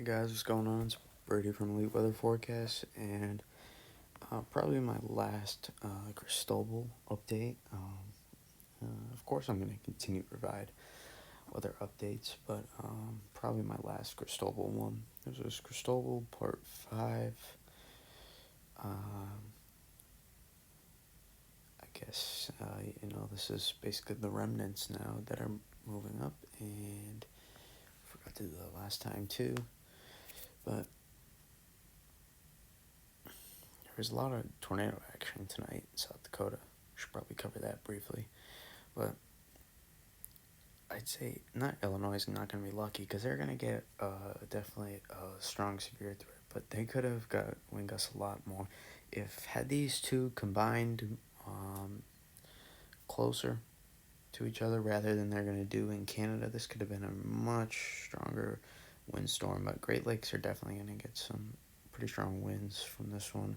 guys, what's going on? It's Brady from Elite Weather Forecast, and probably my last Cristobal update. Of course, I'm going to continue to provide weather updates, but probably my last Cristobal one. This was Cristobal Part 5. Um, I guess, this is basically the remnants now that are moving up, and I forgot to do that last time too, but there's a lot of tornado action tonight in South Dakota. Should probably cover that briefly. But I'd say not Illinois is not going to be lucky because they're going to get definitely a strong severe threat. But they could have got wind gusts a lot more. If had these two combined closer to each other rather than they're going to do in Canada, this could have been a much stronger windstorm. But Great Lakes are definitely going to get some pretty strong winds from this one.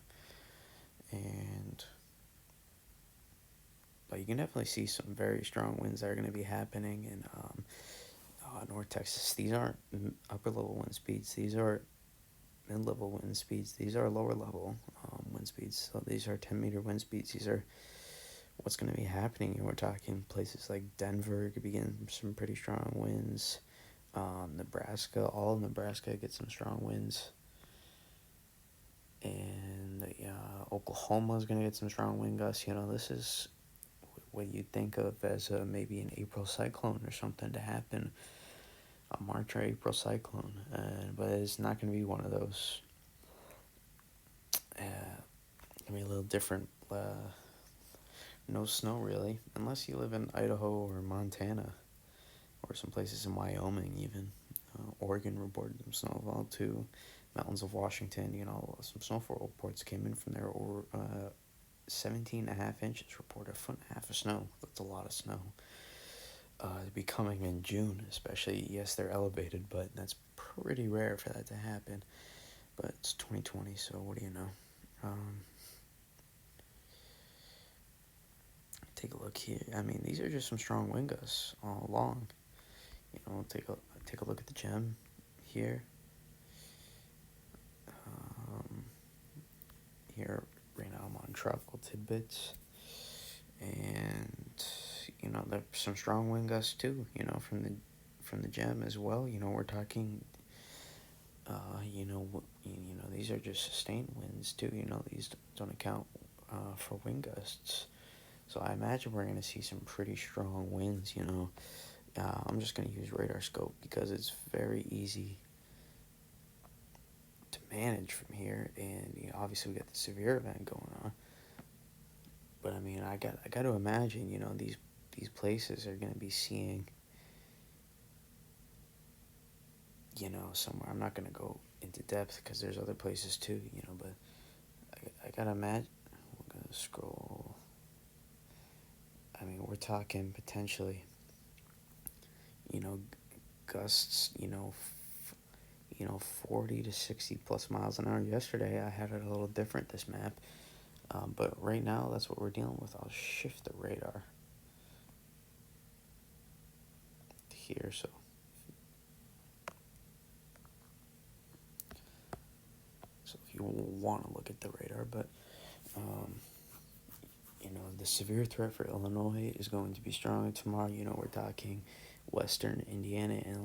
But you can definitely see some very strong winds that are going to be happening in North Texas. These aren't upper level wind speeds. These are mid level wind speeds. These are lower level wind speeds. So these are 10-meter wind speeds. These are what's going to be happening. We're talking places like Denver could be getting some pretty strong winds. Nebraska, all of Nebraska gets some strong winds. And Oklahoma is going to get some strong wind gusts. This is what you'd think of as maybe an April cyclone or something to happen, a March or April cyclone, but it's not going to be one of those. Gonna be a little different. No snow really, unless you live in Idaho or Montana, or some places in Wyoming even. Oregon reported some snowfall too. Mountains of Washington, some snowfall reports came in from there over 17.5 inches, reported a foot and a half of snow. That's a lot of snow. To be coming in June, especially. Yes, they're elevated, but that's pretty rare for that to happen. But it's 2020, so what do you know? Take a look here. I mean, these are just some strong wind gusts all along. Take a look at the gem here. Here right now I'm on tropical tidbits, and there's some strong wind gusts too. From the gem as well. We're talking. These are just sustained winds too. These don't account for wind gusts. So I imagine we're going to see some pretty strong winds. I'm just going to use radar scope because it's very easy to manage from here, and obviously we got the severe event going on. But I mean, I got to imagine, these places are going to be seeing, somewhere. I'm not going to go into depth because there's other places too, but I got to imagine. We're going to scroll. I mean, we're talking potentially, gusts, 40 to 60 plus miles an hour. Yesterday, I had it a little different, this map. But right now, that's what we're dealing with. I'll shift the radar here, so if you want to look at the radar, but the severe threat for Illinois is going to be strong tomorrow. We're talking western Indiana and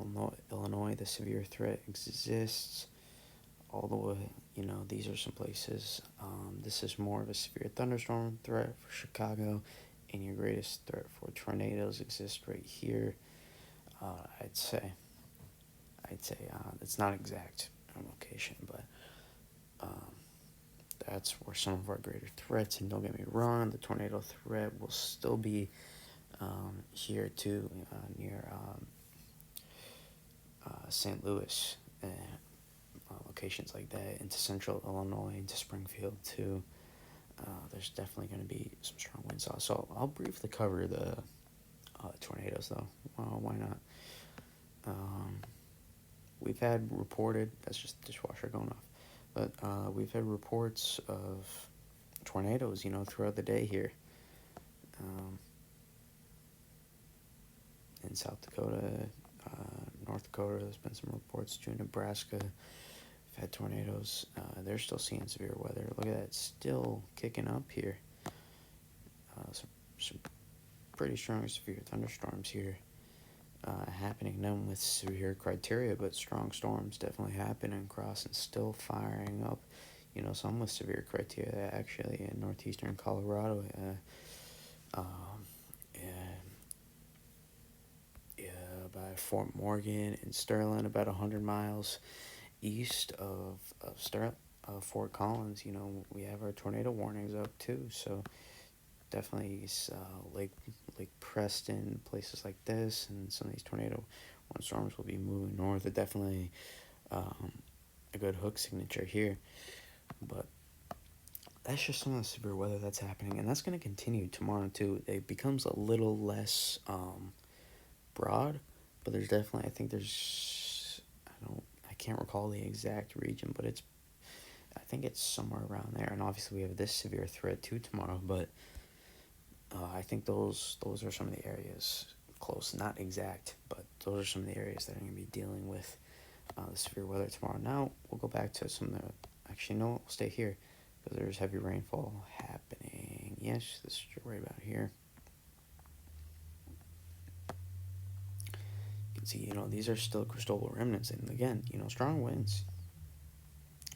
Illinois. The severe threat exists all the way. These are some places. This is more of a severe thunderstorm threat for Chicago, and your greatest threat for tornadoes exists right here. I'd say it's not exact location, but that's where some of our greater threats. And don't get me wrong, the tornado threat will still be here too, near St. Louis, locations like that, into central Illinois, into Springfield too. There's definitely going to be some strong winds. So I'll briefly cover the tornadoes though. Why not? We've had reported, that's just the dishwasher going off, but we've had reports of tornadoes, throughout the day here. In South Dakota, North Dakota, there's been some reports. June, Nebraska, we've had tornadoes. They're still seeing severe weather. Look at that, still kicking up here. Some pretty strong severe thunderstorms here happening. None with severe criteria, but strong storms definitely happening across and still firing up. Some with severe criteria actually in northeastern Colorado. By Fort Morgan and Sterling, about 100 miles east of Fort Collins. We have our tornado warnings up too, so definitely Lake Preston, places like this, and some of these tornado warning storms will be moving north. It definitely a good hook signature here, but that's just some of the severe weather that's happening, and that's going to continue tomorrow too. It becomes a little less broad, but there's definitely, I think there's, I can't recall the exact region, but I think it's somewhere around there. And obviously we have this severe threat too tomorrow, but I think those are some of the areas close, not exact, but those are some of the areas that are going to be dealing with the severe weather tomorrow. Now we'll go back to some of the, actually no, we'll stay here because there's heavy rainfall happening. Yes, this is right about here. See, these are still Cristobal remnants, and again, strong winds.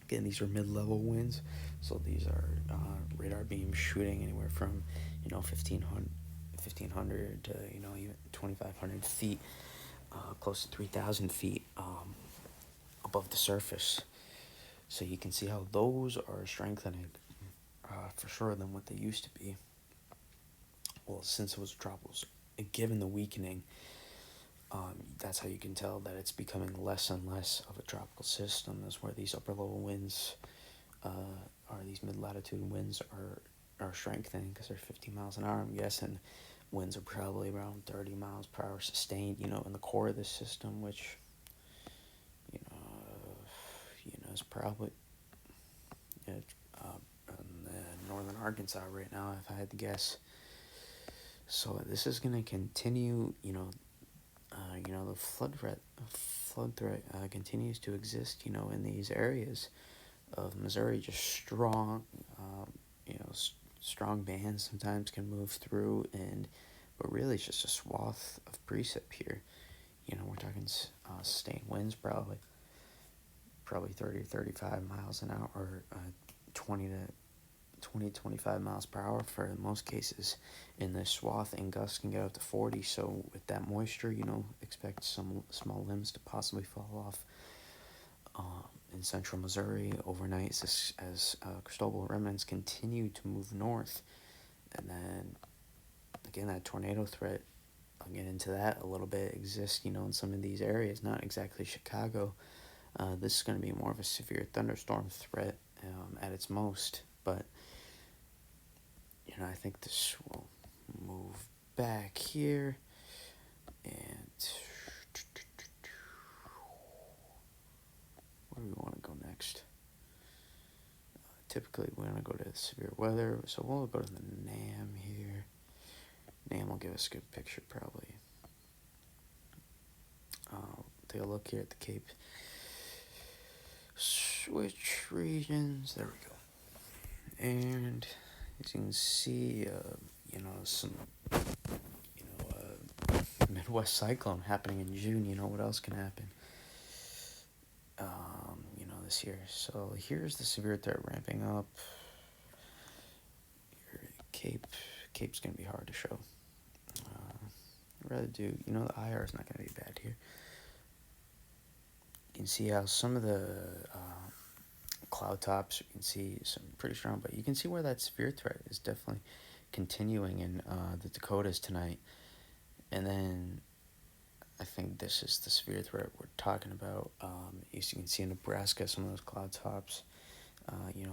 Again, these are mid-level winds, so these are radar beams shooting anywhere from 1,500 to even 2,500 feet, close to 3,000 feet above the surface. So you can see how those are strengthening for sure than what they used to be. Well, since it was tropicals, given the weakening. That's how you can tell that it's becoming less and less of a tropical system. That's where these upper level winds these mid-latitude winds are strengthening because they're 50 miles an hour. I'm guessing winds are probably around 30 miles per hour sustained, in the core of this system, which, is probably in northern Arkansas right now, if I had to guess. So this is going to continue, the flood threat continues to exist, in these areas of Missouri. Just strong, strong bands sometimes can move through, but really it's just a swath of precip here. We're talking sustained winds, probably 30 or 35 miles an hour, or 25 miles per hour for most cases in this swath, and gusts can get up to 40. So with that moisture, expect some small limbs to possibly fall off in central Missouri overnight as Cristobal remnants continue to move north. And then again, that tornado threat, I'll get into that a little bit, exists in some of these areas, not exactly Chicago. This is going to be more of a severe thunderstorm threat at its most, but I think this will move back here, and where do we want to go next? Typically we want to go to severe weather, so we'll go to the NAM here. NAM will give us a good picture probably. Take a look here at the Cape. Switch regions, there we go. And as you can see, some, Midwest cyclone happening in June. What else can happen? This year. So here's the severe threat ramping up. Cape's gonna be hard to show. I'd rather do, the IR is not gonna be bad here. You can see how some of the cloud tops, you can see some pretty strong, but you can see where that severe threat is definitely continuing in the Dakotas tonight. And then I think this is the severe threat we're talking about. You can see in Nebraska, some of those cloud tops,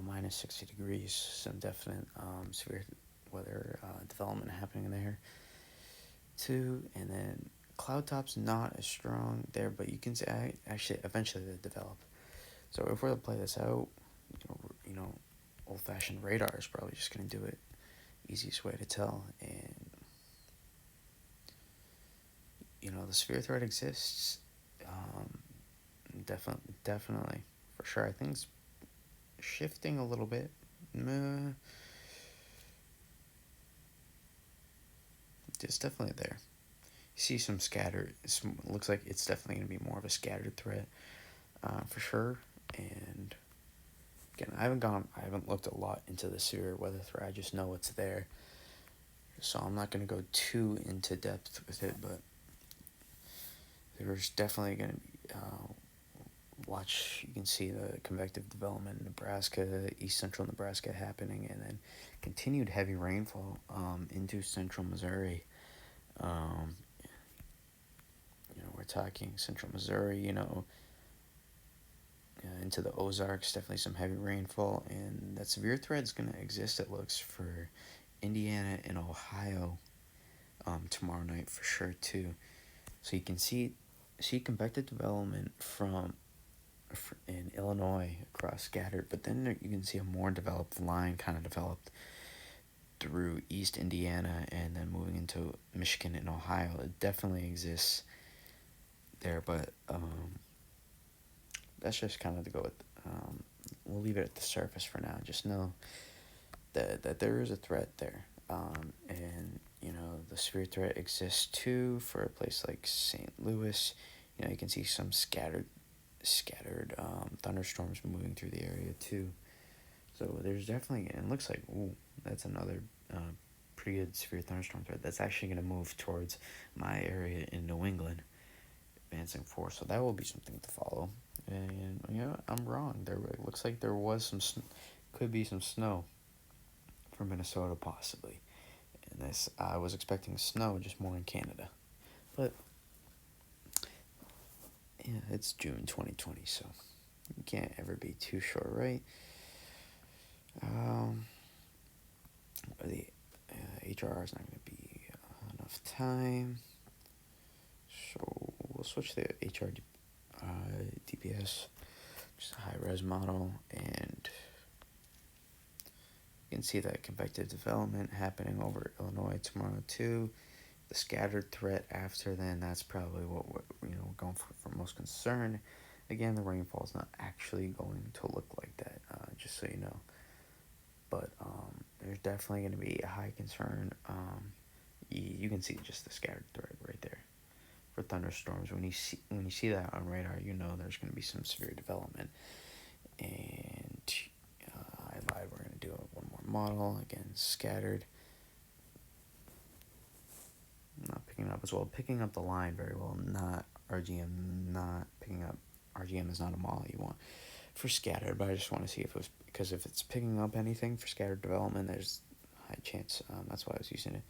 minus 60 degrees, some definite severe weather development happening there too. And then cloud tops not as strong there, but you can see actually eventually they develop. So if we're to play this out, old-fashioned radar is probably just going to do it. Easiest way to tell. And the severe threat exists Definitely, for sure. I think it's shifting a little bit. It's definitely there. You see some scattered. It looks like it's definitely going to be more of a scattered threat, for sure. And again, I haven't looked a lot into the severe weather threat. I just know it's there, so I'm not going to go too into depth with it. But there's definitely going to be. Watch, you can see the convective development in Nebraska, east central Nebraska happening, and then continued heavy rainfall into central Missouri. Um, we're talking central Missouri, into the Ozarks, definitely some heavy rainfall, and that severe threat is going to exist, it looks, for Indiana and Ohio tomorrow night for sure, too. So you can see convective development from in Illinois across scattered, but then you can see a more developed line kind of developed through East Indiana and then moving into Michigan and Ohio. It definitely exists there, but that's just kind of to go with. We'll leave it at the surface for now. Just know that there is a threat there, and the severe threat exists too for a place like St. Louis. You can see some scattered thunderstorms moving through the area too. So there's definitely, and it looks like, ooh, that's another pretty good severe thunderstorm threat that's actually going to move towards my area in New England, advancing force. So that will be something to follow. And I'm wrong. It looks like there was could be some snow for Minnesota possibly. And I was expecting snow, just more in Canada. But yeah, it's June 2020, so you can't ever be too sure, right? The HRR is not going to be enough time, so we'll switch to the HR DPS, just a high-res model, and you can see that convective development happening over Illinois tomorrow too. The scattered threat after then, that's probably what we're going for most concern. Again, the rainfall is not actually going to look like that, just so you know. But there's definitely going to be a high concern. You can see just the scattered threat right there for thunderstorms. When you see that on radar, there's going to be some severe development. And I lied. We're going to do one more model again. Scattered. Not picking up as well. Picking up the line very well. Not RGM. Not picking up. RGM is not a model you want for scattered, but I just want to see if it was, because if it's picking up anything for scattered development, there's a high chance. That's why I was using it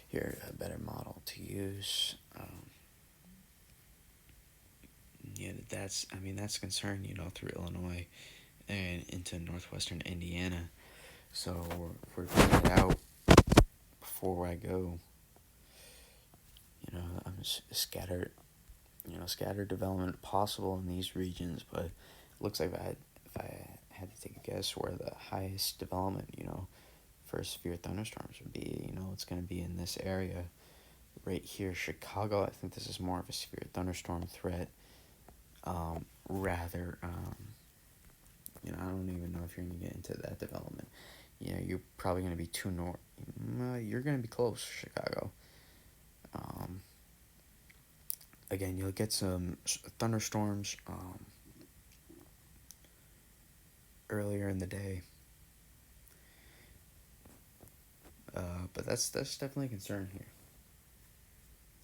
here. A better model to use. That's a concern. Through Illinois and into northwestern Indiana. So we're getting it out before I go. I'm scattered. Scattered development possible in these regions, but it looks like if I had to take a guess where the highest development, for severe thunderstorms would be, it's going to be in this area right here, Chicago. I think this is more of a severe thunderstorm threat. Rather, I don't even know if you're going to get into that development. You're probably going to be too north. You're going to be close, Chicago. Again, you'll get some thunderstorms earlier in the day. But that's definitely a concern here.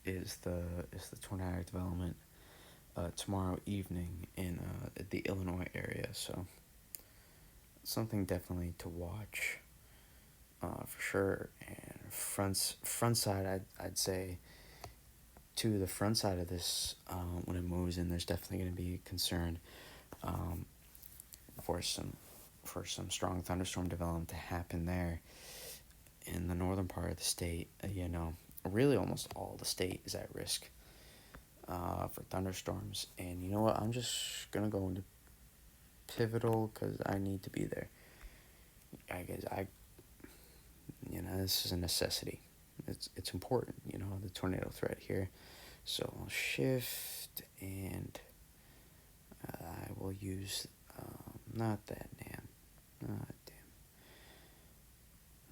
Is the tornadic development tomorrow evening in the Illinois area? So something definitely to watch for sure. And front side, I'd say to the front side of this, when it moves in, there's definitely going to be concern for some strong thunderstorm development to happen there in the northern part of the state. Really almost all the state is at risk for thunderstorms. And you know what? I'm just gonna go into pivotal because I need to be there. I guess this is a necessity. It's important. The tornado threat here. So I'll shift, and I will use, not that, damn.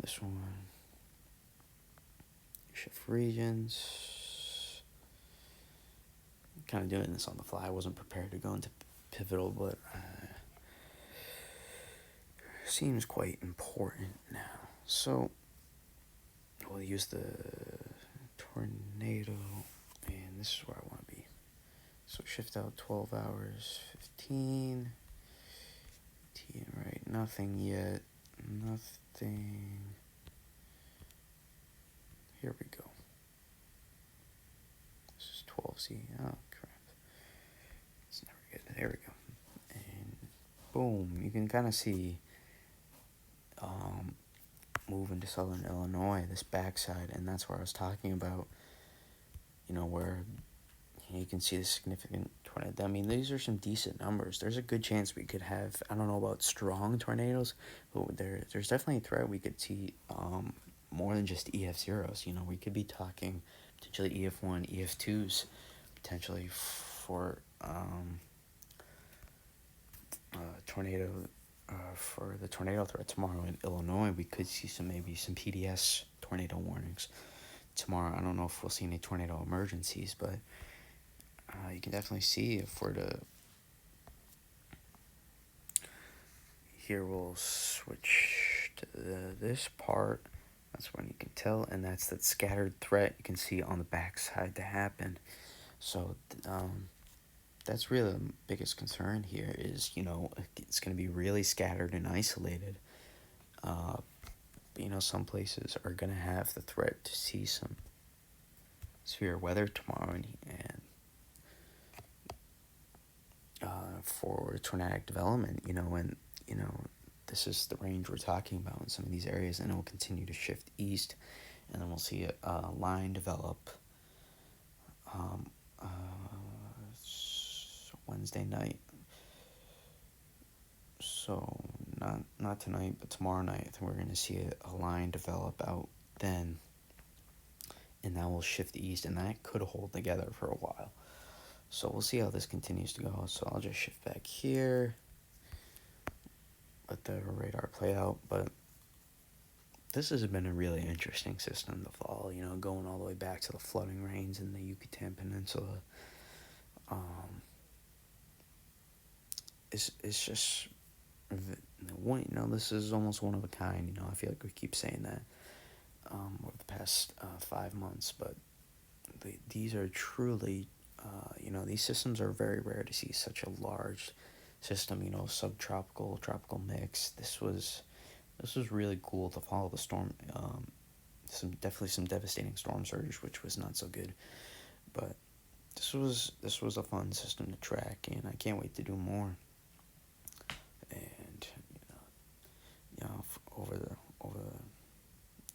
This one. Shift regions. Kind of doing this on the fly. I wasn't prepared to go into pivotal, but seems quite important now. So we'll use the tornado, and this is where I want to be. So shift out 12 hours, 15. Right, nothing yet. Nothing. Here we go. This is 12C. Oh, crap. It's never good. There we go. And boom, you can kind of see moving to southern Illinois, this backside, and that's where I was talking about, where you can see the significant tornado. I mean, these are some decent numbers. There's a good chance we could have, I don't know about strong tornadoes, but there's definitely a threat we could see more than just EF0s. We could be talking potentially EF1, EF2s, potentially for tornado. For the tornado threat tomorrow in Illinois, we could see maybe some PDS tornado warnings tomorrow. I don't know if we'll see any tornado emergencies, but you can definitely see if we're to. Here we'll switch to this part. That's when you can tell, and that's that scattered threat you can see on the backside to happen. So that's really the biggest concern here is, it's going to be really scattered and isolated. Some places are going to have the threat to see some severe weather tomorrow, and for tornadic development, and, this is the range we're talking about in some of these areas, and it will continue to shift east, and then we'll see a line develop Wednesday night. So not tonight, but tomorrow night, I think we're going to see a line develop out then, and that will shift east, and that could hold together for a while. So we'll see how this continues to go. So I'll just shift back here, let the radar play out. But this has been a really interesting system to follow, going all the way back to the flooding rains in the Yucatan Peninsula. It's just one, this is almost one of a kind. I feel like we keep saying that over the past 5 months, but these are truly, these systems are very rare to see such a large system. Subtropical, tropical mix. This was really cool to follow the storm. Definitely some devastating storm surge, which was not so good, but this was a fun system to track, and I can't wait to do more. And over the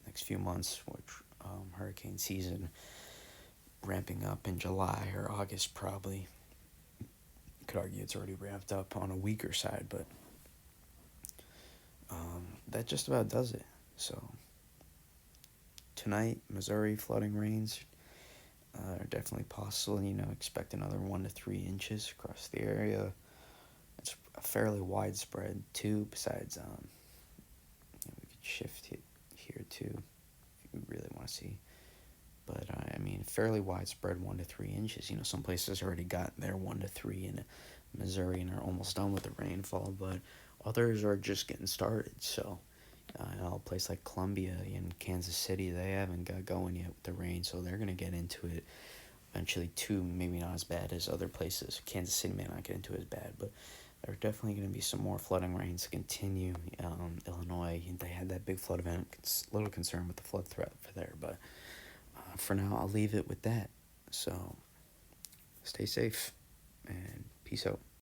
next few months, which hurricane season ramping up in July or August, probably. You could argue it's already ramped up on a weaker side, but that just about does it. So tonight, Missouri flooding rains are definitely possible. Expect another 1 to 3 inches across the area. It's fairly widespread too. Besides, we could shift it here too if you really want to see. But fairly widespread 1 to 3 inches. Some places already got their 1 to 3 in Missouri and are almost done with the rainfall, but others are just getting started. So, a place like Columbia and Kansas City, they haven't got going yet with the rain, so they're gonna get into it eventually too. Maybe not as bad as other places. Kansas City may not get into it as bad, but there are definitely going to be some more flooding rains to continue. Illinois, they had that big flood event. It's a little concerned with the flood threat for there, but for now, I'll leave it with that. So, stay safe, and peace out.